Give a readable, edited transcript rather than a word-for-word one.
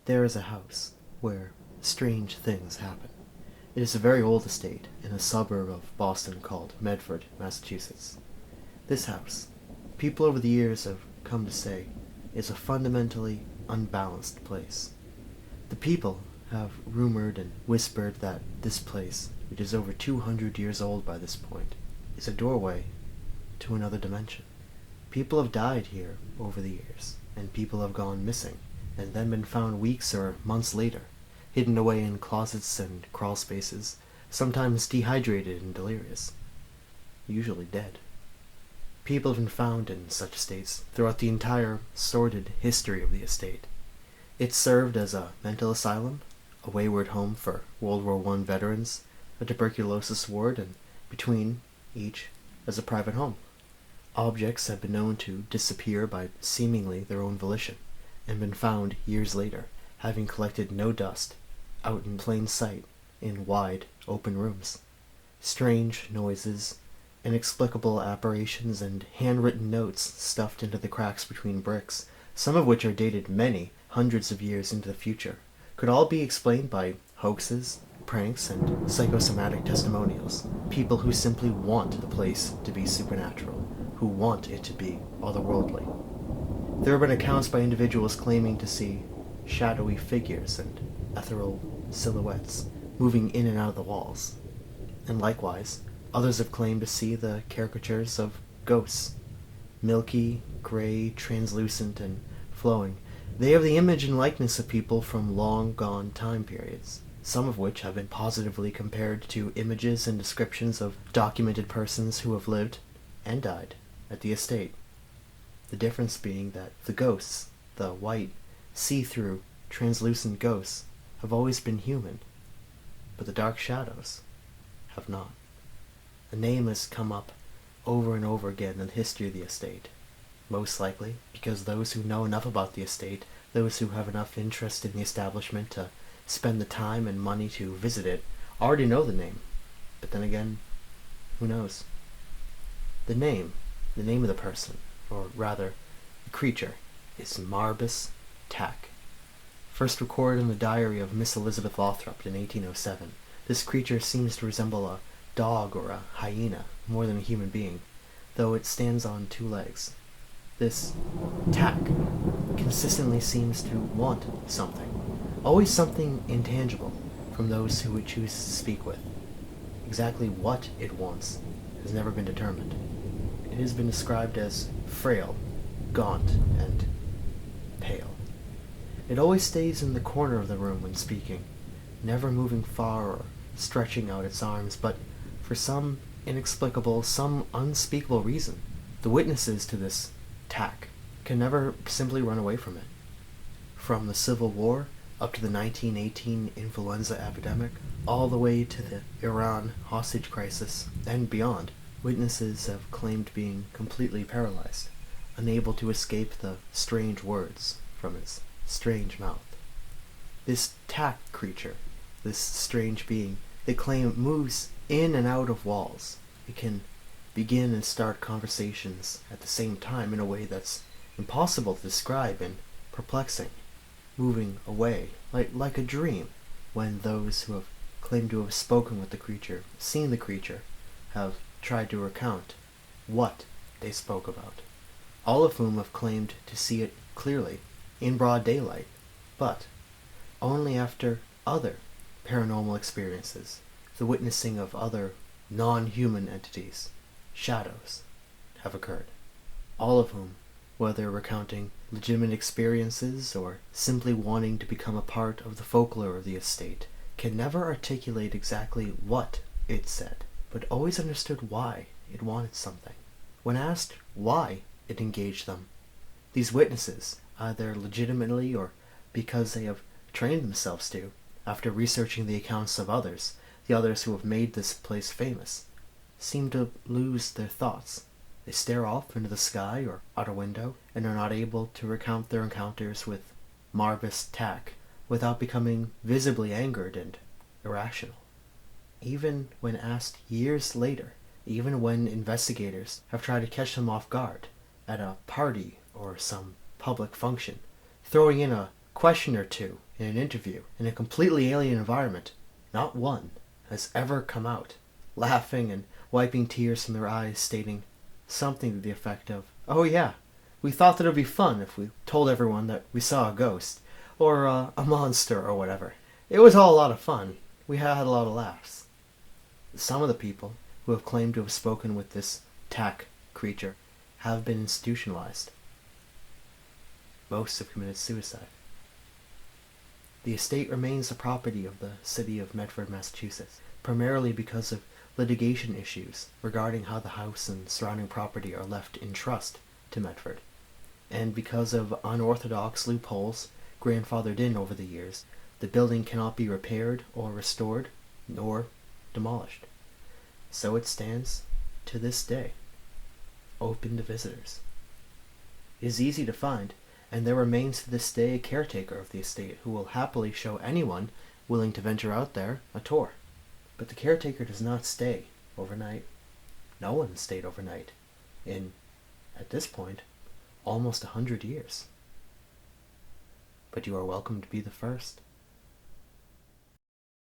There is a house where strange things happen. It is a very old estate in a suburb of Boston called Medford, Massachusetts. This house, people over the years have come to say, is a fundamentally unbalanced place. The people have rumored and whispered that this place, which is over 200 years old by this point, is a doorway to another dimension. People have died here over the years, and people have gone missing, and then been found weeks or months later, hidden away in closets and crawl spaces, sometimes dehydrated and delirious, usually dead. People have been found in such states throughout the entire sordid history of the estate. It served as a mental asylum, a wayward home for World War I veterans, a tuberculosis ward, and between each as a private home. Objects have been known to disappear by seemingly their own volition, and been found years later, having collected no dust, out in plain sight, in wide, open rooms. Strange noises, inexplicable apparitions, and handwritten notes stuffed into the cracks between bricks, some of which are dated many hundreds of years into the future, could all be explained by hoaxes, pranks, and psychosomatic testimonials. People who simply want the place to be supernatural, who want it to be otherworldly. There have been accounts by individuals claiming to see shadowy figures and ethereal silhouettes moving in and out of the walls. And likewise, others have claimed to see the caricatures of ghosts, milky, gray, translucent, and flowing. They have the image and likeness of people from long-gone time periods, some of which have been positively compared to images and descriptions of documented persons who have lived and died at the estate. The difference being that the ghosts, the white, see-through, translucent ghosts, have always been human, but the dark shadows have not. A name has come up over and over again in the history of the estate, most likely because those who know enough about the estate, those who have enough interest in the establishment to spend the time and money to visit it, already know the name. But then again, who knows? The name of the person, or rather, the creature, is Marbus Tack. First recorded in the diary of Miss Elizabeth Lothrop in 1807, this creature seems to resemble a dog or a hyena more than a human being, though it stands on two legs. This Tack consistently seems to want something, always something intangible, from those who it chooses to speak with. Exactly what it wants has never been determined. It has been described as frail, gaunt, and pale. It always stays in the corner of the room when speaking, never moving far or stretching out its arms, but for some inexplicable, some unspeakable reason, the witnesses to this Tack can never simply run away from it. From the Civil War up to the 1918 influenza epidemic, all the way to the Iran hostage crisis and beyond, witnesses have claimed being completely paralyzed, unable to escape the strange words from its strange mouth. This Tack creature, this strange being, they claim moves in and out of walls. It can begin and start conversations at the same time in a way that's impossible to describe and perplexing, moving away like a dream when those who have claimed to have spoken with the creature, seen the creature, have tried to recount what they spoke about, all of whom have claimed to see it clearly, in broad daylight, but only after other paranormal experiences, the witnessing of other non-human entities, shadows, have occurred, all of whom, whether recounting legitimate experiences or simply wanting to become a part of the folklore of the estate, can never articulate exactly what it said, but always understood why it wanted something. When asked why it engaged them, these witnesses, either legitimately or because they have trained themselves to, after researching the accounts of others, the others who have made this place famous, seem to lose their thoughts. They stare off into the sky or out a window and are not able to recount their encounters with Marbus Tack without becoming visibly angered and irrational. Even when asked years later, even when investigators have tried to catch them off guard at a party or some public function, throwing in a question or two in an interview in a completely alien environment, not one has ever come out, laughing and wiping tears from their eyes, stating something to the effect of, "Oh yeah, we thought that it would be fun if we told everyone that we saw a ghost, or a monster, or whatever. It was all a lot of fun. We had a lot of laughs." Some of the people who have claimed to have spoken with this tack creature have been institutionalized. Most have committed suicide. The estate remains the property of the city of Medford, Massachusetts, primarily because of litigation issues regarding how the house and surrounding property are left in trust to Medford, and because of unorthodox loopholes grandfathered in over the years. The building cannot be repaired or restored, nor demolished. So it stands to this day, open to visitors. It is easy to find, and there remains to this day a caretaker of the estate who will happily show anyone willing to venture out there a tour. But the caretaker does not stay overnight. No one has stayed overnight in, at this point, almost 100 years. But you are welcome to be the first.